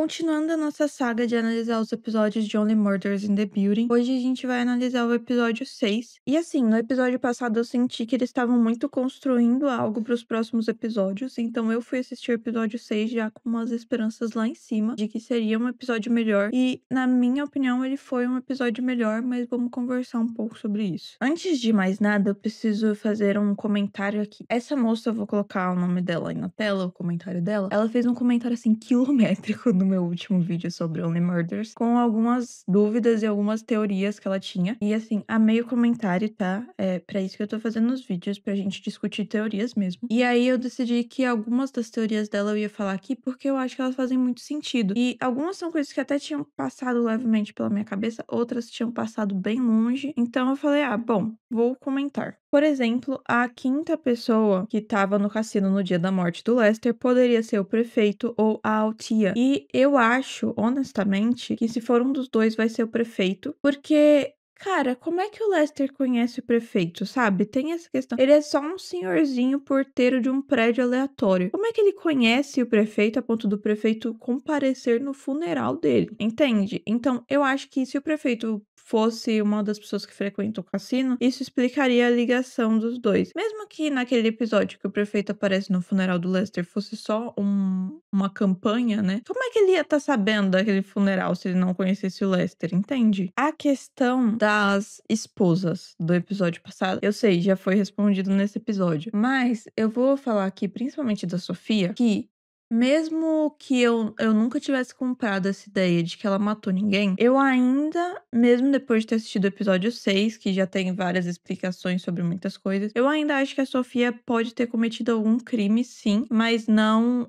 Continuando a nossa saga de analisar os episódios de Only Murders in the Building, hoje a gente vai analisar o episódio 6. E assim, no episódio passado eu senti que eles estavam muito construindo algo para os próximos episódios, então eu fui assistir o episódio 6 já com umas esperanças lá em cima de que seria um episódio melhor. E, na minha opinião, ele foi um episódio melhor, mas vamos conversar um pouco sobre isso. Antes de mais nada, eu preciso fazer um comentário aqui. Essa moça, eu vou colocar o nome dela aí na tela, o comentário dela. Ela fez um comentário assim quilométrico no meu último vídeo sobre Only Murders, com algumas dúvidas e algumas teorias que ela tinha. E assim, amei o comentário, tá? É pra isso que eu tô fazendo os vídeos, pra gente discutir teorias mesmo. E aí eu decidi que algumas das teorias dela eu ia falar aqui, porque eu acho que elas fazem muito sentido. E algumas são coisas que até tinham passado levemente pela minha cabeça, outras tinham passado bem longe. Então eu falei, bom, vou comentar. Por exemplo, a quinta pessoa que estava no cassino no dia da morte do Lester poderia ser o prefeito ou a Altia. E eu acho, honestamente, que se for um dos dois vai ser o prefeito, porque cara, como é que o Lester conhece o prefeito, sabe? Tem essa questão. Ele é só um senhorzinho porteiro de um prédio aleatório. Como é que ele conhece o prefeito a ponto do prefeito comparecer no funeral dele? Entende? Então, eu acho que se o prefeito fosse uma das pessoas que frequenta o cassino, isso explicaria a ligação dos dois. Mesmo que naquele episódio que o prefeito aparece no funeral do Lester fosse só uma campanha, né? Como é que ele ia estar sabendo daquele funeral se ele não conhecesse o Lester, entende? A questão das esposas do episódio passado, eu sei, já foi respondido nesse episódio, mas eu vou falar aqui principalmente da Sofia, que mesmo que eu nunca tivesse comprado essa ideia de que ela matou ninguém, eu ainda, mesmo depois de ter assistido o episódio 6, que já tem várias explicações sobre muitas coisas, eu ainda acho que a Sofia pode ter cometido algum crime, sim, mas não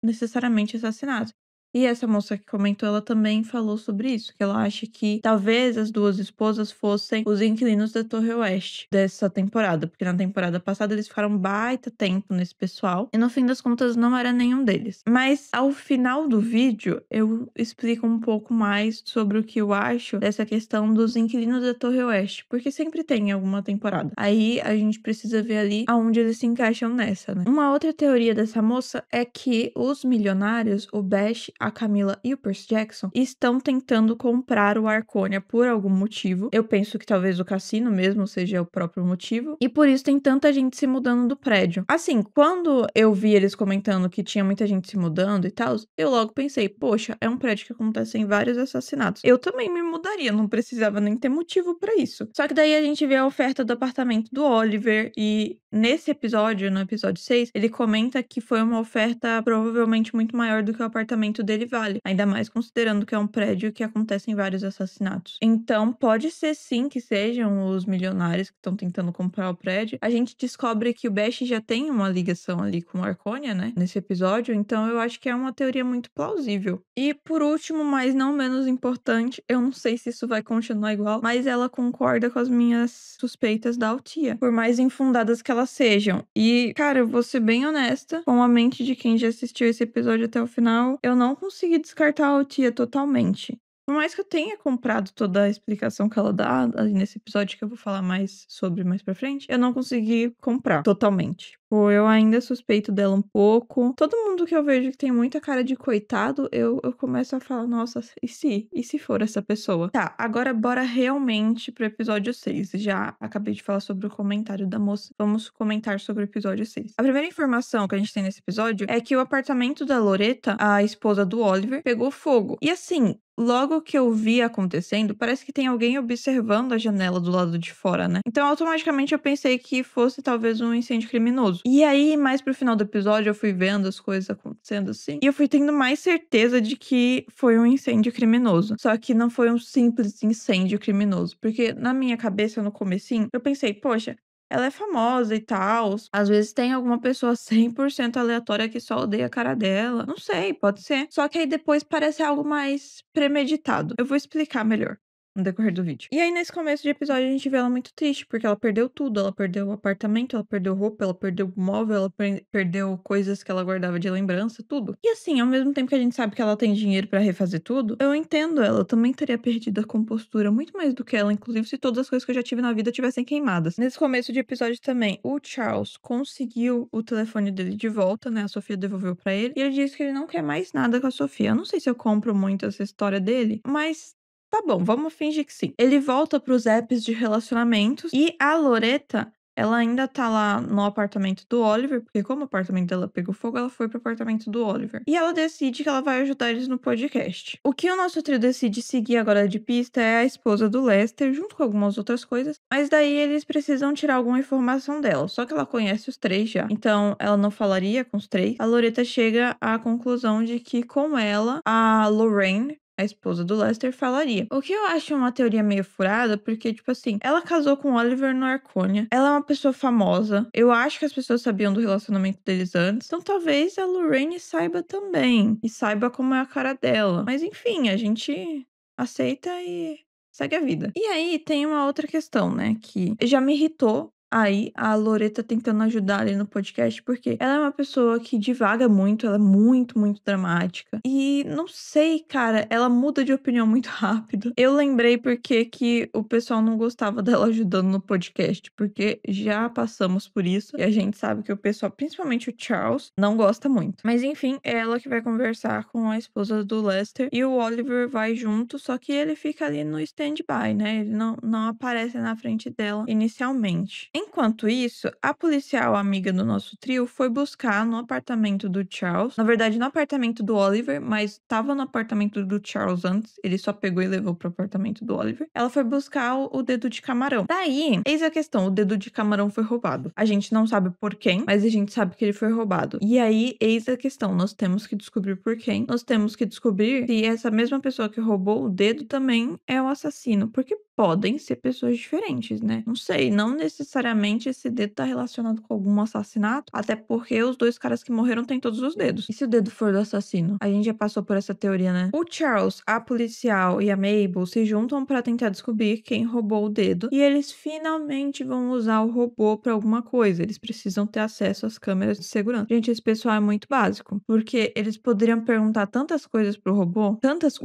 necessariamente assassinato. E essa moça que comentou, ela também falou sobre isso, que ela acha que talvez as duas esposas fossem os inquilinos da Torre Oeste dessa temporada, porque na temporada passada eles ficaram baita tempo nesse pessoal, e no fim das contas não era nenhum deles. Mas ao final do vídeo, eu explico um pouco mais sobre o que eu acho dessa questão dos inquilinos da Torre Oeste, porque sempre tem em alguma temporada. Aí a gente precisa ver ali aonde eles se encaixam nessa, né? Uma outra teoria dessa moça é que os milionários, o Bash, a Camila e o Percy Jackson estão tentando comprar o Arconia por algum motivo. Eu penso que talvez o cassino mesmo seja o próprio motivo. E por isso tem tanta gente se mudando do prédio. Assim, quando eu vi eles comentando que tinha muita gente se mudando e tal, eu logo pensei, poxa, é um prédio que acontecem vários assassinatos. Eu também me mudaria, não precisava nem ter motivo pra isso. Só que daí a gente vê a oferta do apartamento do Oliver e nesse episódio, no episódio 6, ele comenta que foi uma oferta provavelmente muito maior do que o apartamento dele vale, ainda mais considerando que é um prédio que acontecem vários assassinatos. Então, pode ser sim que sejam os milionários que estão tentando comprar o prédio. A gente descobre que o Bash já tem uma ligação ali com o Arconia, né, nesse episódio, então eu acho que é uma teoria muito plausível. E por último, mas não menos importante, eu não sei se isso vai continuar igual, mas ela concorda com as minhas suspeitas da Altia, por mais infundadas que elas sejam. E, cara, eu vou ser bem honesta, com a mente de quem já assistiu esse episódio até o final, eu não consegui descartar a Altia totalmente. Por mais que eu tenha comprado toda a explicação que ela dá ali nesse episódio, que eu vou falar mais sobre mais pra frente, eu não consegui comprar totalmente. Pô, eu ainda suspeito dela um pouco. Todo mundo que eu vejo que tem muita cara de coitado, eu começo a falar, nossa, e se? E se for essa pessoa? Tá, agora bora realmente pro episódio 6. Já acabei de falar sobre o comentário da moça. Vamos comentar sobre o episódio 6. A primeira informação que a gente tem nesse episódio é que o apartamento da Loretta, a esposa do Oliver, pegou fogo. E assim, logo que eu vi acontecendo, parece que tem alguém observando a janela do lado de fora, né? Então, automaticamente eu pensei que fosse talvez um incêndio criminoso. E aí, mais pro final do episódio, eu fui vendo as coisas acontecendo assim, e eu fui tendo mais certeza de que foi um incêndio criminoso. Só que não foi um simples incêndio criminoso, porque na minha cabeça, no comecinho, eu pensei, poxa, ela é famosa e tal. Às vezes tem alguma pessoa 100% aleatória que só odeia a cara dela. Não sei, pode ser. Só que aí depois parece algo mais premeditado. Eu vou explicar melhor. no decorrer do vídeo. E aí, nesse começo de episódio, a gente vê ela muito triste, porque ela perdeu tudo. Ela perdeu o apartamento, ela perdeu roupa, ela perdeu o móvel, ela perdeu coisas que ela guardava de lembrança, tudo. E assim, ao mesmo tempo que a gente sabe que ela tem dinheiro pra refazer tudo, eu entendo ela. Eu também teria perdido a compostura muito mais do que ela, inclusive se todas as coisas que eu já tive na vida tivessem queimadas. Nesse começo de episódio também, o Charles conseguiu o telefone dele de volta, né? A Sofia devolveu pra ele. E ele disse que ele não quer mais nada com a Sofia. Eu não sei se eu compro muito essa história dele, mas tá bom, vamos fingir que sim. Ele volta para os apps de relacionamentos e a Loretta, ela ainda tá lá no apartamento do Oliver, porque como o apartamento dela pegou fogo, ela foi pro apartamento do Oliver. E ela decide que ela vai ajudar eles no podcast. O que o nosso trio decide seguir agora de pista é a esposa do Lester, junto com algumas outras coisas, mas daí eles precisam tirar alguma informação dela. Só que ela conhece os três já, então ela não falaria com os três. A Loretta chega à conclusão de que com ela, a Lorraine, a esposa do Lester, falaria. O que eu acho uma teoria meio furada, porque, tipo assim, ela casou com Oliver no Arconia. Ela é uma pessoa famosa. Eu acho que as pessoas sabiam do relacionamento deles antes. Então talvez a Lorraine saiba também. E saiba como é a cara dela. Mas enfim, a gente aceita e segue a vida. E aí tem uma outra questão, né? Que já me irritou. Aí, a Loretta tentando ajudar ali no podcast, porque ela é uma pessoa que divaga muito, ela é muito, muito dramática. E não sei, cara, ela muda de opinião muito rápido. Eu lembrei porque que o pessoal não gostava dela ajudando no podcast, porque já passamos por isso e a gente sabe que o pessoal, principalmente o Charles, não gosta muito. Mas enfim, é ela que vai conversar com a esposa do Lester e o Oliver vai junto, só que ele fica ali no stand-by, né? Ele não aparece na frente dela inicialmente. Enquanto isso, a policial amiga do nosso trio foi buscar no apartamento do Charles, na verdade no apartamento do Oliver, mas estava no apartamento do Charles antes, ele só pegou e levou pro apartamento do Oliver. Ela foi buscar o dedo de camarão. Daí, eis a questão, o dedo de camarão foi roubado. A gente não sabe por quem, mas a gente sabe que ele foi roubado. E aí, eis a questão, nós temos que descobrir por quem. Nós temos que descobrir se essa mesma pessoa que roubou o dedo também é o assassino, porque podem ser pessoas diferentes, né? Não sei, não necessariamente esse dedo tá relacionado com algum assassinato, até porque os dois caras que morreram têm todos os dedos. E se o dedo for do assassino? A gente já passou por essa teoria, né? O Charles, a policial e a Mabel se juntam pra tentar descobrir quem roubou o dedo e eles finalmente vão usar o robô pra alguma coisa. Eles precisam ter acesso às câmeras de segurança. Gente, esse pessoal é muito básico, porque eles poderiam perguntar tantas coisas pro robô,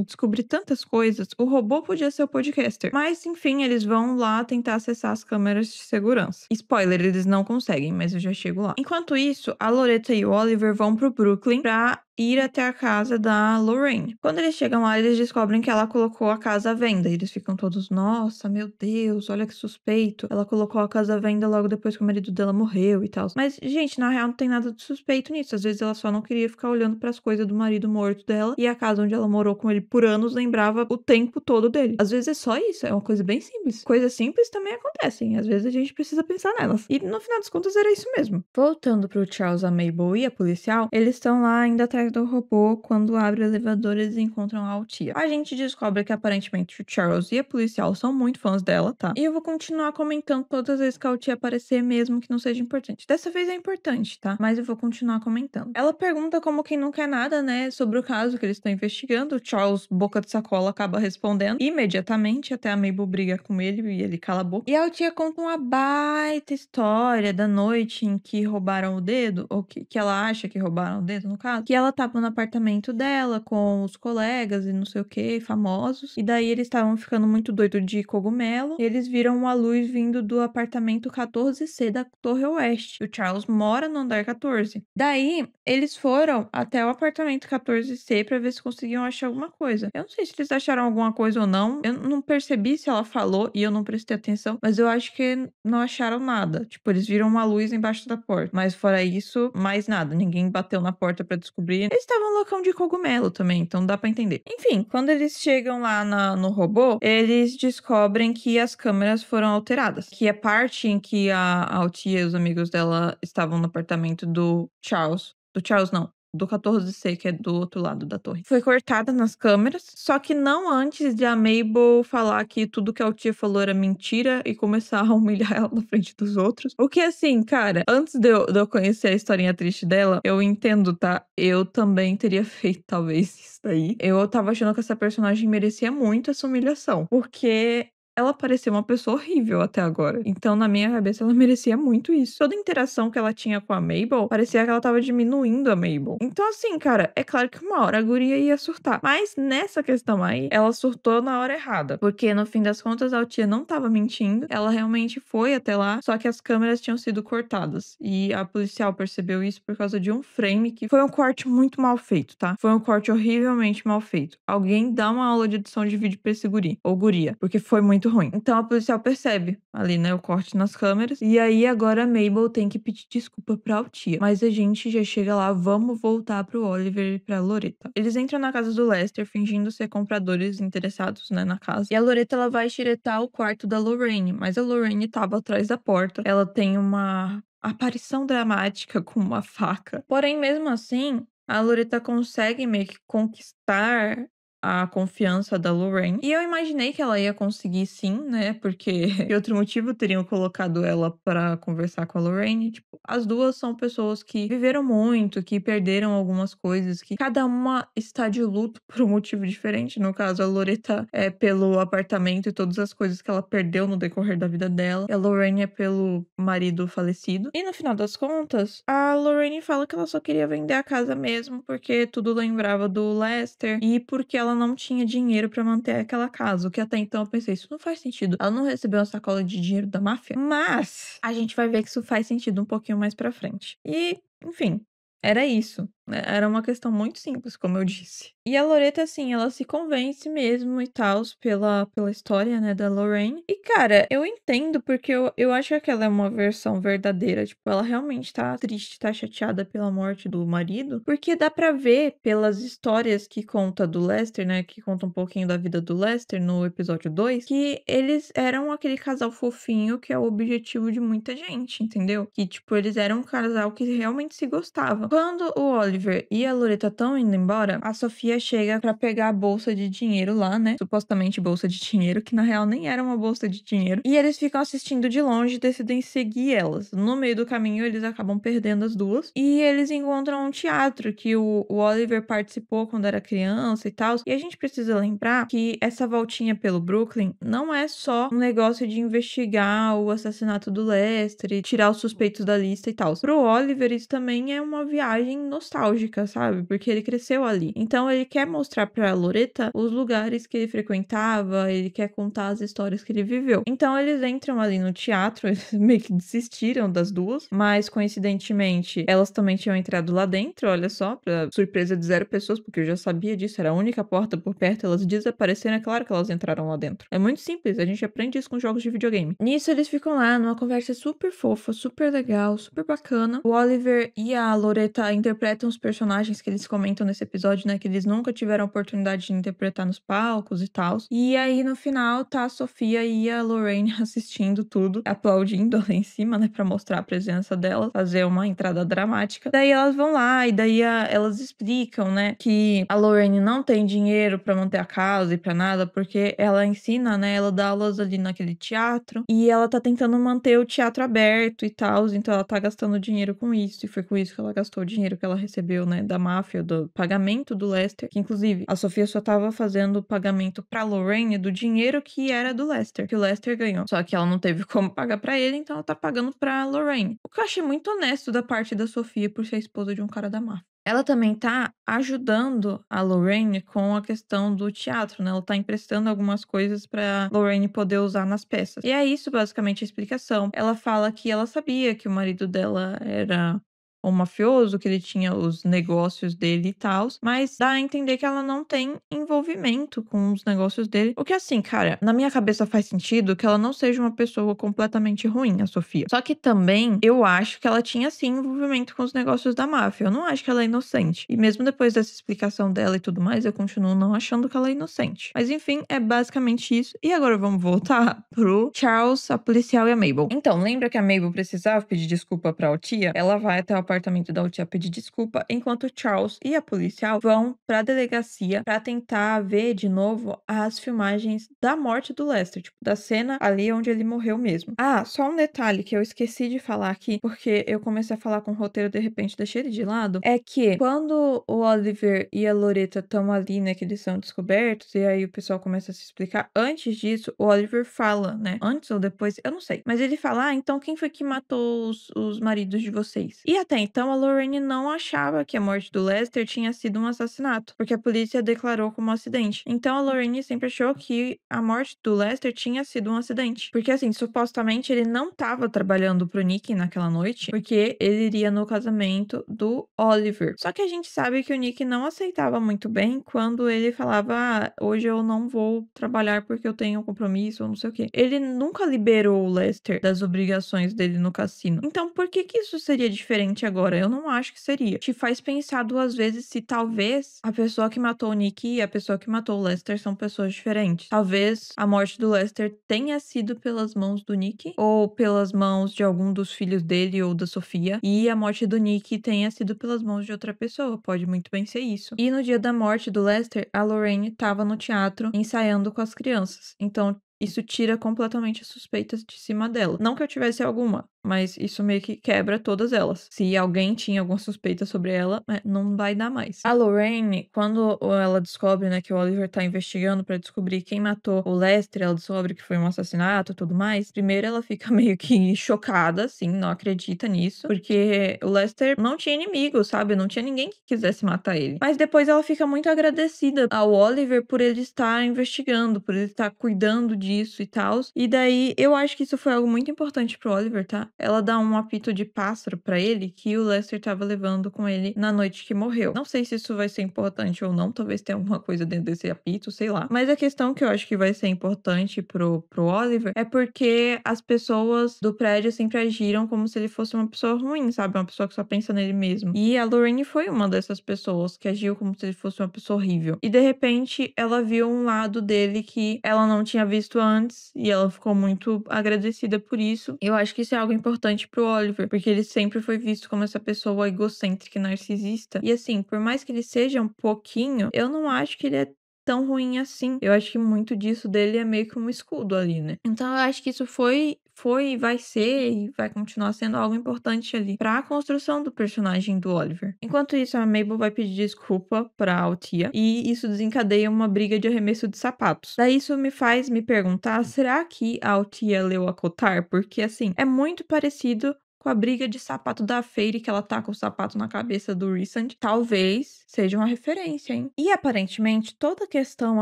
descobrir tantas coisas. O robô podia ser o podcaster, mas enfim, eles vão lá tentar acessar as câmeras de segurança. Spoiler, eles não conseguem, mas eu já chego lá. Enquanto isso, a Loretta e o Oliver vão pro Brooklyn pra ir até a casa da Lorraine. Quando eles chegam lá, eles descobrem que ela colocou a casa à venda. Eles ficam todos, nossa, meu Deus, olha que suspeito. Ela colocou a casa à venda logo depois que o marido dela morreu e tal. Mas, gente, na real não tem nada de suspeito nisso. Às vezes ela só não queria ficar olhando pras coisas do marido morto dela e a casa onde ela morou com ele por anos lembrava o tempo todo dele. Às vezes é só isso, é uma coisa bem simples. Coisas simples também acontecem. Às vezes a gente precisa pensar nelas. E no final das contas era isso mesmo. Voltando pro Charles, a Mabel e a policial, eles estão lá ainda atrás do robô. Quando abre o elevador, eles encontram a Altia. A gente descobre que aparentemente o Charles e a policial são muito fãs dela, tá? E eu vou continuar comentando todas as vezes que a Altia aparecer, mesmo que não seja importante. Dessa vez é importante, tá? Mas eu vou continuar comentando. Ela pergunta como quem não quer nada, né? Sobre o caso que eles estão investigando. O Charles, boca de sacola, acaba respondendo imediatamente, até a Mabel briga com ele e ele cala a boca. E a Altia conta uma baita história da noite em que roubaram o dedo, ou que ela acha que roubaram o dedo, no caso. Que ela tava no apartamento dela com os colegas e não sei o que, famosos. E daí eles estavam ficando muito doidos de cogumelo. E eles viram uma luz vindo do apartamento 14C da Torre Oeste. E o Charles mora no andar 14. Daí, eles foram até o apartamento 14C pra ver se conseguiam achar alguma coisa. Eu não sei se eles acharam alguma coisa ou não. Eu não percebi se ela falou e eu não prestei atenção. Mas eu acho que não acharam nada. Tipo, eles viram uma luz embaixo da porta. Mas fora isso, mais nada. Ninguém bateu na porta pra descobrir. Eles estavam no locão de cogumelo também, então dá pra entender. Enfim, quando eles chegam lá no robô, eles descobrem que as câmeras foram alteradas. Que a parte em que a Altia e os amigos dela estavam no apartamento do Charles. Do Charles, não. do 14C, que é do outro lado da torre, foi cortada nas câmeras, só que não antes de a Mabel falar que tudo que a tia falou era mentira e começar a humilhar ela na frente dos outros. O que, assim, cara, antes de eu conhecer a historinha triste dela, eu entendo, tá? Eu também teria feito, talvez, isso daí. Eu tava achando que essa personagem merecia muito essa humilhação, porque ela parecia uma pessoa horrível até agora. Então, na minha cabeça, ela merecia muito isso. Toda a interação que ela tinha com a Mabel, parecia que ela tava diminuindo a Mabel. Então, assim, cara, é claro que uma hora a guria ia surtar. Mas nessa questão aí, ela surtou na hora errada. Porque, no fim das contas, a tia não tava mentindo. Ela realmente foi até lá, só que as câmeras tinham sido cortadas. E a policial percebeu isso por causa de um frame que foi um corte muito mal feito, tá? Foi um corte horrivelmente mal feito. Alguém dá uma aula de edição de vídeo pra esse guri, ou guria, porque foi muito ruim. Então a policial percebe ali, né, o corte nas câmeras. E aí agora a Mabel tem que pedir desculpa pra tia. Mas a gente já chega lá, vamos voltar pro Oliver e pra Loretta. Eles entram na casa do Lester fingindo ser compradores interessados, né, na casa. E a Loretta, ela vai xeretar o quarto da Lorraine, mas a Lorraine tava atrás da porta. Ela tem uma aparição dramática com uma faca. Porém, mesmo assim, a Loretta consegue meio que conquistar a confiança da Lorraine. E eu imaginei que ela ia conseguir sim, né? Porque de outro motivo teriam colocado ela pra conversar com a Lorraine. Tipo, as duas são pessoas que viveram muito, que perderam algumas coisas, que cada uma está de luto por um motivo diferente. No caso, a Loretta é pelo apartamento e todas as coisas que ela perdeu no decorrer da vida dela. E a Lorraine é pelo marido falecido. E no final das contas, a Lorraine fala que ela só queria vender a casa mesmo, porque tudo lembrava do Lester e porque ela não tinha dinheiro pra manter aquela casa. O que até então eu pensei, isso não faz sentido. Ela não recebeu uma sacola de dinheiro da máfia, mas a gente vai ver que isso faz sentido um pouquinho mais pra frente. E, enfim, era isso. Era uma questão muito simples, como eu disse. E a Loretta, assim, ela se convence mesmo e tal pela história, né, da Lorraine. E, cara, eu entendo porque eu acho que ela é uma versão verdadeira. Tipo, ela realmente tá triste, tá chateada pela morte do marido. Porque dá pra ver pelas histórias que conta do Lester, né, que conta um pouquinho da vida do Lester no episódio 2, que eles eram aquele casal fofinho que é o objetivo de muita gente, entendeu? Que, tipo, eles eram um casal que realmente se gostavam. Quando o Oliver e a Loretta estão indo embora, a Sofia chega pra pegar a bolsa de dinheiro lá, né? Supostamente bolsa de dinheiro, que na real nem era uma bolsa de dinheiro. E eles ficam assistindo de longe e decidem seguir elas. No meio do caminho, eles acabam perdendo as duas. E eles encontram um teatro que o Oliver participou quando era criança e tal. E a gente precisa lembrar que essa voltinha pelo Brooklyn não é só um negócio de investigar o assassinato do Lester e tirar os suspeitos da lista e tal. Pro Oliver, isso também é uma viagem nostálgica, sabe? Porque ele cresceu ali. Então ele quer mostrar pra Loretta os lugares que ele frequentava, ele quer contar as histórias que ele viveu. Então eles entram ali no teatro, eles meio que desistiram das duas, mas coincidentemente elas também tinham entrado lá dentro, olha só, pra surpresa de 0 pessoas, porque eu já sabia disso, era a única porta por perto, elas desapareceram, é claro que elas entraram lá dentro. É muito simples, a gente aprende isso com jogos de videogame. Nisso eles ficam lá numa conversa super fofa, super legal, super bacana. O Oliver e a Loretta interpretam os personagens que eles comentam nesse episódio, né, que eles nunca tiveram a oportunidade de interpretar nos palcos e tal. E aí no final tá a Sofia e a Lorraine assistindo tudo, aplaudindo lá em cima, né, pra mostrar a presença dela, fazer uma entrada dramática. Daí elas vão lá e daí elas explicam, né, que a Lorraine não tem dinheiro pra manter a casa e pra nada, porque ela ensina, né, ela dá aulas ali naquele teatro e ela tá tentando manter o teatro aberto e tal, então ela tá gastando dinheiro com isso, e foi com isso que ela gastou o dinheiro que ela recebeu, né, da máfia, do pagamento do Lester, que inclusive a Sofia só tava fazendo o pagamento pra Lorraine do dinheiro que era do Lester, que o Lester ganhou. Só que ela não teve como pagar pra ele, então ela tá pagando pra Lorraine. O que eu achei muito honesto da parte da Sofia por ser esposa de um cara da máfia. Ela também tá ajudando a Lorraine com a questão do teatro, né? Ela tá emprestando algumas coisas pra Lorraine poder usar nas peças. E é isso basicamente a explicação. Ela fala que ela sabia que o marido dela era um mafioso, que ele tinha os negócios dele e tal, mas dá a entender que ela não tem envolvimento com os negócios dele. O que assim, cara, na minha cabeça faz sentido que ela não seja uma pessoa completamente ruim, a Sofia. Só que também eu acho que ela tinha sim envolvimento com os negócios da máfia. Eu não acho que ela é inocente. E mesmo depois dessa explicação dela e tudo mais, eu continuo não achando que ela é inocente. Mas enfim, é basicamente isso. E agora vamos voltar pro Charles, a policial e a Mabel. Então, lembra que a Mabel precisava pedir desculpa pra tia? Ela vai até o apartamento apartamento da Altia pedir desculpa, enquanto Charles e a policial vão pra delegacia pra tentar ver de novo as filmagens da morte do Lester, tipo, da cena ali onde ele morreu mesmo. Ah, só um detalhe que eu esqueci de falar aqui, porque eu comecei a falar com o roteiro, de repente deixei ele de lado, é que quando o Oliver e a Loretta estão ali, né, que eles são descobertos, e aí o pessoal começa a se explicar, antes disso, o Oliver fala, né, antes ou depois, eu não sei, mas ele fala, ah, então quem foi que matou os maridos de vocês? E até então a Lorraine não achava que a morte do Lester tinha sido um assassinato, porque a polícia declarou como um acidente. Então a Lorraine sempre achou que a morte do Lester tinha sido um acidente. Porque assim, supostamente ele não estava trabalhando pro Nick naquela noite, porque ele iria no casamento do Oliver. Só que a gente sabe que o Nick não aceitava muito bem quando ele falava, ah, hoje eu não vou trabalhar porque eu tenho um compromisso ou não sei o quê. Ele nunca liberou o Lester das obrigações dele no cassino. Então por que que isso seria diferente agora? Eu não acho que seria. Te faz pensar duas vezes se talvez a pessoa que matou o Nick e a pessoa que matou o Lester são pessoas diferentes. Talvez a morte do Lester tenha sido pelas mãos do Nick ou pelas mãos de algum dos filhos dele ou da Sofia, e a morte do Nick tenha sido pelas mãos de outra pessoa. Pode muito bem ser isso. E no dia da morte do Lester, a Lorraine estava no teatro ensaiando com as crianças. Então isso tira completamente as suspeitas de cima dela. Não que eu tivesse alguma, mas isso meio que quebra todas elas. Se alguém tinha alguma suspeita sobre ela, não vai dar mais. A Lorraine, quando ela descobre, né, que o Oliver tá investigando pra descobrir quem matou o Lester, ela descobre que foi um assassinato e tudo mais. Primeiro ela fica meio que chocada, assim, não acredita nisso, porque o Lester não tinha inimigo, sabe? Não tinha ninguém que quisesse matar ele. Mas depois ela fica muito agradecida ao Oliver por ele estar investigando, por ele estar cuidando disso e tal. E daí eu acho que isso foi algo muito importante pro Oliver, tá? Ela dá um apito de pássaro pra ele que o Lester tava levando com ele na noite que morreu. Não sei se isso vai ser importante ou não, talvez tenha alguma coisa dentro desse apito, sei lá. Mas a questão que eu acho que vai ser importante pro Oliver é porque as pessoas do prédio sempre agiram como se ele fosse uma pessoa ruim, sabe? Uma pessoa que só pensa nele mesmo. E a Lorraine foi uma dessas pessoas que agiu como se ele fosse uma pessoa horrível. E de repente ela viu um lado dele que ela não tinha visto antes e ela ficou muito agradecida por isso. Eu acho que isso é algo importante pro Oliver, porque ele sempre foi visto como essa pessoa egocêntrica e narcisista. E assim, por mais que ele seja um pouquinho, eu não acho que ele é tão ruim assim. Eu acho que muito disso dele é meio que um escudo ali, né? Então eu acho que isso foi e vai ser e vai continuar sendo algo importante ali pra construção do personagem do Oliver. Enquanto isso, a Mabel vai pedir desculpa pra Altia e isso desencadeia uma briga de arremesso de sapatos. Daí isso me faz me perguntar, será que a Altia leu a Kotar? Porque assim, é muito parecido com a briga de sapato da Fairy, que ela tá com o sapato na cabeça do Rhysand. Talvez seja uma referência, hein? E aparentemente, toda a questão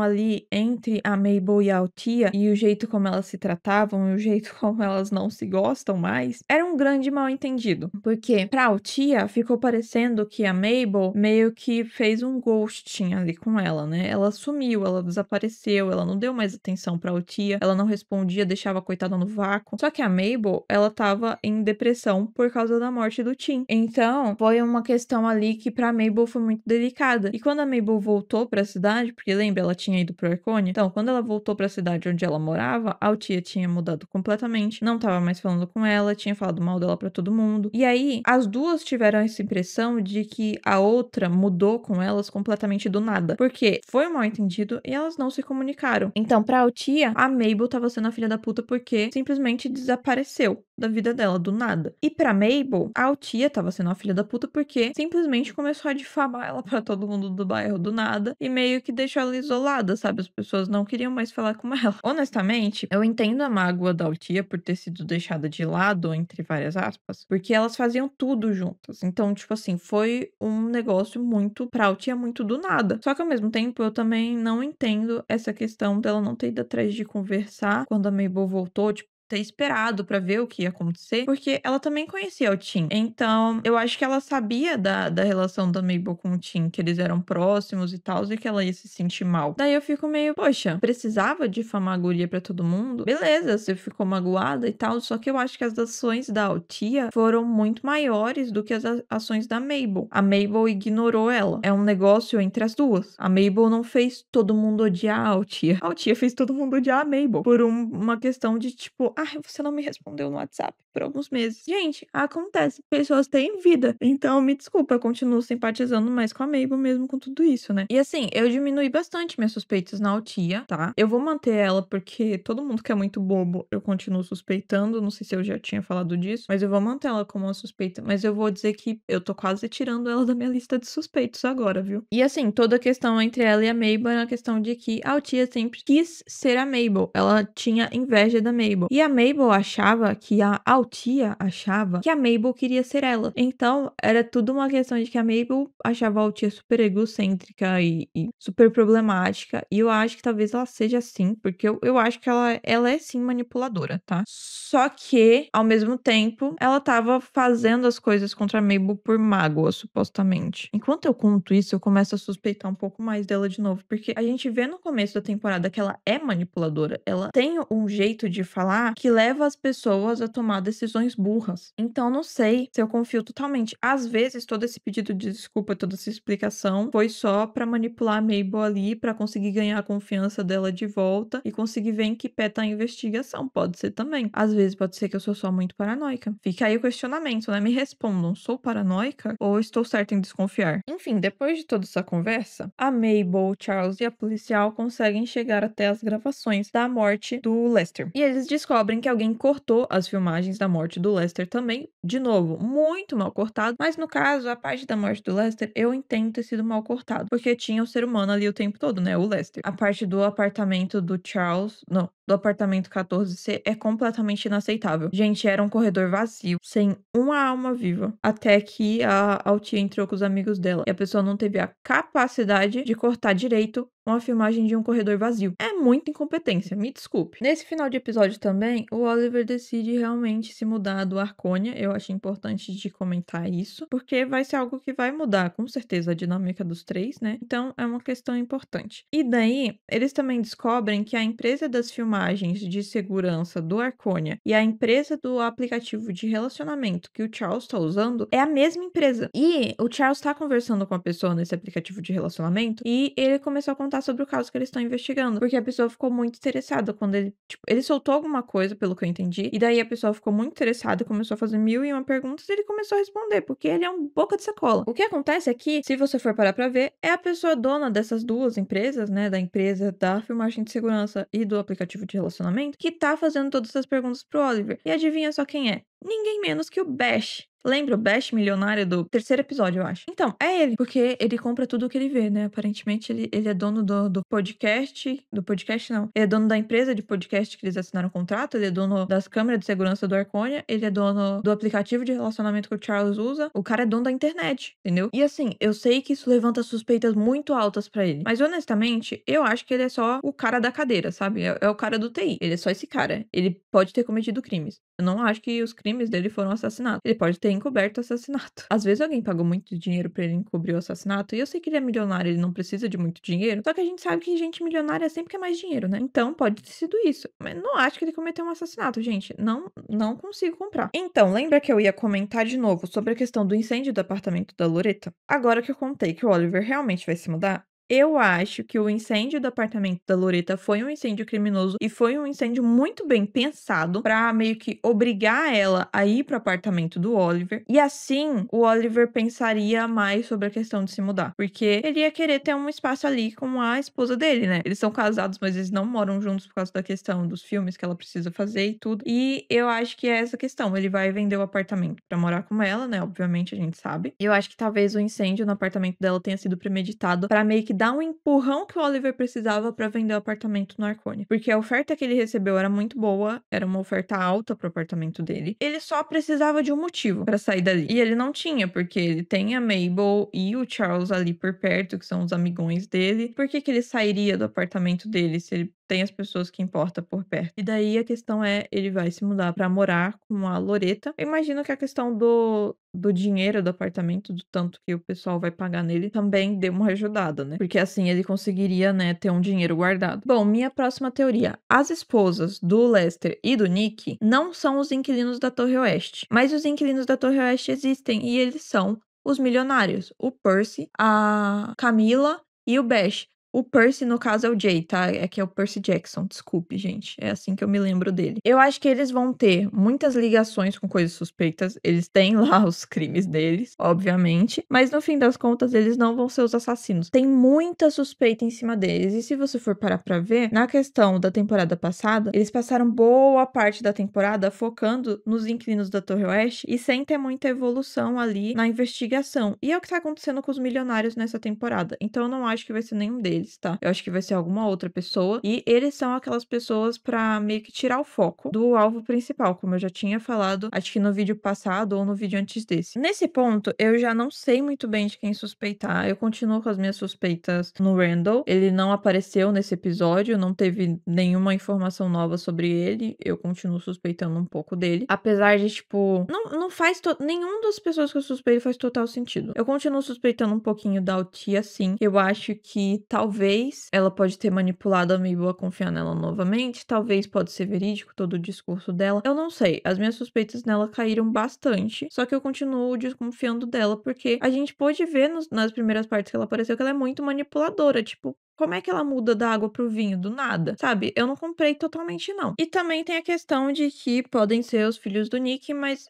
ali entre a Mabel e a Altia, e o jeito como elas se tratavam, e o jeito como elas não se gostam mais, era um grande mal-entendido. Porque pra Altia, ficou parecendo que a Mabel meio que fez um ghosting ali com ela, né? Ela sumiu, ela desapareceu, ela não deu mais atenção pra Altia, ela não respondia, deixava a coitada no vácuo. Só que a Mabel, ela tava em depressão por causa da morte do Tim. Então, foi uma questão ali que pra Mabel foi muito delicada. E quando a Mabel voltou pra cidade, porque lembra, ela tinha ido pro Arconia, então, quando ela voltou pra cidade onde ela morava, a Altia tinha mudado completamente, não tava mais falando com ela, tinha falado mal dela pra todo mundo. E aí, as duas tiveram essa impressão de que a outra mudou com elas completamente do nada. Porque foi um mal entendido e elas não se comunicaram. Então, pra Altia, a Mabel tava sendo a filha da puta porque simplesmente desapareceu da vida dela, do nada. E pra Mabel, a Altia tava sendo a filha da puta porque simplesmente começou a difamar ela pra todo mundo do bairro do nada e meio que deixou ela isolada, sabe? As pessoas não queriam mais falar com ela. Honestamente, eu entendo a mágoa da Altia por ter sido deixada de lado, entre várias aspas, porque elas faziam tudo juntas. Então, tipo assim, foi um negócio muito pra Altia, muito do nada. Só que ao mesmo tempo, eu também não entendo essa questão dela não ter ido atrás de conversar quando a Mabel voltou, tipo, ter esperado pra ver o que ia acontecer, porque ela também conhecia o Tim. Então, eu acho que ela sabia da relação da Mabel com o Tim, que eles eram próximos e tal, e que ela ia se sentir mal. Daí eu fico meio, poxa, precisava difamar a guria pra todo mundo? Beleza, você ficou magoada e tal, só que eu acho que as ações da Altia foram muito maiores do que as ações da Mabel. A Mabel ignorou ela. É um negócio entre as duas. A Mabel não fez todo mundo odiar a Altia. A Altia fez todo mundo odiar a Mabel por uma questão de tipo, ah, você não me respondeu no WhatsApp. por alguns meses. Gente, acontece, pessoas têm vida. Então, me desculpa, eu continuo simpatizando mais com a Mabel mesmo com tudo isso, né. E assim, eu diminui bastante minhas suspeitas na Altia, tá. Eu vou manter ela, porque todo mundo que é muito bobo, eu continuo suspeitando, não sei se eu já tinha falado disso, mas eu vou manter ela como uma suspeita. Mas eu vou dizer que eu tô quase tirando ela da minha lista de suspeitos agora, viu. E assim, toda a questão entre ela e a Mabel era a questão de que a Altia sempre quis ser a Mabel, ela tinha inveja da Mabel. E a Mabel achava que a Altia achava que a Mabel queria ser ela. Então, era tudo uma questão de que a Mabel achava a Altia super egocêntrica e super problemática. E eu acho que talvez ela seja assim, porque eu acho que ela é sim manipuladora, tá? Só que, ao mesmo tempo, ela tava fazendo as coisas contra a Mabel por mágoa, supostamente. Enquanto eu conto isso, eu começo a suspeitar um pouco mais dela de novo, porque a gente vê no começo da temporada que ela é manipuladora. Ela tem um jeito de falar que leva as pessoas a tomar decisões burras. Então, não sei se eu confio totalmente. Às vezes, todo esse pedido de desculpa, toda essa explicação foi só pra manipular a Mabel ali, pra conseguir ganhar a confiança dela de volta e conseguir ver em que pé tá a investigação. Pode ser também. Às vezes, pode ser que eu sou só muito paranoica. Fica aí o questionamento, né? Me respondam, sou paranoica ou estou certa em desconfiar? Enfim, depois de toda essa conversa, a Mabel, o Charles e a policial conseguem chegar até as gravações da morte do Lester. E eles descobrem que alguém cortou as filmagens da morte do Lester também. De novo, muito mal cortado. Mas no caso, a parte da morte do Lester, eu entendo ter sido mal cortado. Porque tinha o ser humano ali o tempo todo, né? O Lester. A parte do apartamento do Charles. Não, do apartamento 14C é completamente inaceitável. Gente, era um corredor vazio, sem uma alma viva. Até que a Altia entrou com os amigos dela. E a pessoa não teve a capacidade de cortar direito uma filmagem de um corredor vazio. É muita incompetência, me desculpe. Nesse final de episódio também, o Oliver decide realmente se mudar do Arconia. Eu achei importante de comentar isso, porque vai ser algo que vai mudar, com certeza, a dinâmica dos três, né? Então, é uma questão importante. E daí, eles também descobrem que a empresa das filmagens de segurança do Arconia e a empresa do aplicativo de relacionamento que o Charles tá usando é a mesma empresa. E o Charles tá conversando com a pessoa nesse aplicativo de relacionamento e ele começou a contar sobre o caso que eles estão investigando, porque a pessoa ficou muito interessada quando ele, tipo, ele soltou alguma coisa, pelo que eu entendi, e daí a pessoa ficou muito interessada e começou a fazer mil e uma perguntas e ele começou a responder, porque ele é um boca de sacola. O que acontece é que, se você for parar pra ver, é a pessoa dona dessas duas empresas, né, da empresa da filmagem de segurança e do aplicativo de relacionamento, que tá fazendo todas essas perguntas pro Oliver. E adivinha só quem é? Ninguém menos que o Bash. Lembra o Bash milionário do terceiro episódio, eu acho? Então, é ele, porque ele compra tudo o que ele vê, né? Aparentemente, ele é dono do podcast. Do podcast, não. Ele é dono da empresa de podcast que eles assinaram o contrato. Ele é dono das câmeras de segurança do Arconia. Ele é dono do aplicativo de relacionamento que o Charles usa. O cara é dono da internet, entendeu? E assim, eu sei que isso levanta suspeitas muito altas pra ele. Mas honestamente, eu acho que ele é só o cara da cadeira, sabe? É o cara do TI. Ele é só esse cara. Ele pode ter cometido crimes. Eu não acho que os crimes dele foram assassinato. Ele pode ter encoberto o assassinato. Às vezes alguém pagou muito dinheiro pra ele encobrir o assassinato, e eu sei que ele é milionário, ele não precisa de muito dinheiro, só que a gente sabe que gente milionária sempre quer mais dinheiro, né? Então pode ter sido isso. Mas não acho que ele cometeu um assassinato, gente. Não consigo comprar. Então, lembra que eu ia comentar de novo sobre a questão do incêndio do apartamento da Loretta? Agora que eu contei que o Oliver realmente vai se mudar, eu acho que o incêndio do apartamento da Loretta foi um incêndio criminoso e foi um incêndio muito bem pensado pra meio que obrigar ela a ir pro apartamento do Oliver. E assim, o Oliver pensaria mais sobre a questão de se mudar, porque ele ia querer ter um espaço ali com a esposa dele, né? Eles são casados, mas eles não moram juntos por causa da questão dos filmes que ela precisa fazer e tudo. E eu acho que é essa questão. Ele vai vender o apartamento pra morar com ela, né? Obviamente, a gente sabe. E eu acho que talvez o incêndio no apartamento dela tenha sido premeditado pra meio que dar um empurrão que o Oliver precisava pra vender o apartamento no Arcone. Porque a oferta que ele recebeu era muito boa, era uma oferta alta pro apartamento dele. Ele só precisava de um motivo pra sair dali. E ele não tinha, porque ele tem a Mabel e o Charles ali por perto, que são os amigões dele. Por que que ele sairia do apartamento dele se ele tem as pessoas que importa por perto? E daí a questão é, ele vai se mudar pra morar com a Loretta. Eu imagino que a questão do dinheiro do apartamento, do tanto que o pessoal vai pagar nele, também deu uma ajudada, né? Porque assim ele conseguiria, né, ter um dinheiro guardado. Bom, minha próxima teoria. As esposas do Lester e do Nick não são os inquilinos da Torre Oeste, mas os inquilinos da Torre Oeste existem e eles são os milionários. O Percy, a Camila e o Bash. O Percy, no caso, é o Jay, tá? É que é o Percy Jackson, desculpe, gente. É assim que eu me lembro dele. Eu acho que eles vão ter muitas ligações com coisas suspeitas. Eles têm lá os crimes deles, obviamente. Mas no fim das contas, eles não vão ser os assassinos. Tem muita suspeita em cima deles. E se você for parar pra ver, na questão da temporada passada, eles passaram boa parte da temporada focando nos inquilinos da Torre Oeste e sem ter muita evolução ali na investigação. E é o que tá acontecendo com os milionários nessa temporada. Então eu não acho que vai ser nenhum deles, tá? Eu acho que vai ser alguma outra pessoa. E eles são aquelas pessoas pra meio que tirar o foco do alvo principal, como eu já tinha falado, acho que no vídeo passado ou no vídeo antes desse. Nesse ponto, eu já não sei muito bem de quem suspeitar. Eu continuo com as minhas suspeitas no Randall. Ele não apareceu nesse episódio, não teve nenhuma informação nova sobre ele. Eu continuo suspeitando um pouco dele. Apesar de, tipo, não faz nenhum das pessoas que eu suspeito faz total sentido. Eu continuo suspeitando um pouquinho da Altia, sim. Eu acho que talvez ela pode ter manipulado a Mabel a confiar nela novamente. Talvez pode ser verídico todo o discurso dela. Eu não sei. As minhas suspeitas nela caíram bastante. Só que eu continuo desconfiando dela, porque a gente pôde ver nas primeiras partes que ela apareceu que ela é muito manipuladora. Tipo, como é que ela muda da água pro vinho do nada? Sabe? Eu não comprei totalmente, não. E também tem a questão de que podem ser os filhos do Nick, mas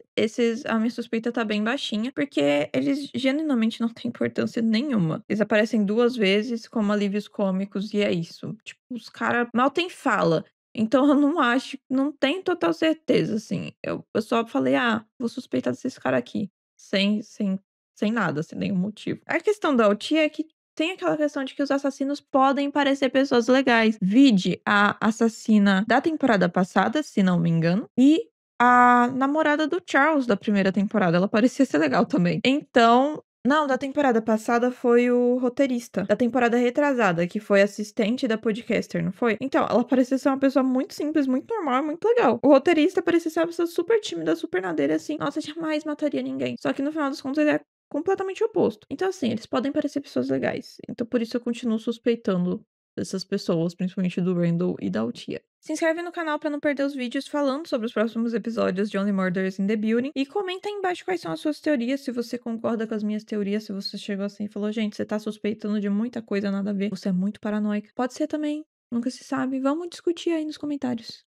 a minha suspeita tá bem baixinha, porque eles genuinamente não têm importância nenhuma. Eles aparecem 2 vezes como alívios cômicos e é isso. Tipo, os caras mal têm fala. Então eu não acho, não tenho total certeza, assim. Eu só falei, vou suspeitar desses caras aqui. Sem nada, sem nenhum motivo. A questão da Altia é que tem aquela questão de que os assassinos podem parecer pessoas legais. Vide a assassina da temporada passada, se não me engano, e a namorada do Charles da primeira temporada. Ela parecia ser legal também. Então. Não, da temporada passada foi o roteirista. Da temporada retrasada, que foi assistente da podcaster, não foi? Então, ela parecia ser uma pessoa muito simples, muito normal, muito legal. O roteirista parecia ser uma pessoa super tímida, super nadeira, assim. Nossa, jamais mataria ninguém. Só que no final das contas ele é completamente oposto. Então, assim, eles podem parecer pessoas legais. Então, por isso eu continuo suspeitando dessas pessoas, principalmente do Randall e da Altia. Se inscreve no canal para não perder os vídeos falando sobre os próximos episódios de Only Murders in the Building. E comenta aí embaixo quais são as suas teorias, se você concorda com as minhas teorias, se você chegou assim e falou, gente, você tá suspeitando de muita coisa, nada a ver, você é muito paranoica. Pode ser também, nunca se sabe. Vamos discutir aí nos comentários.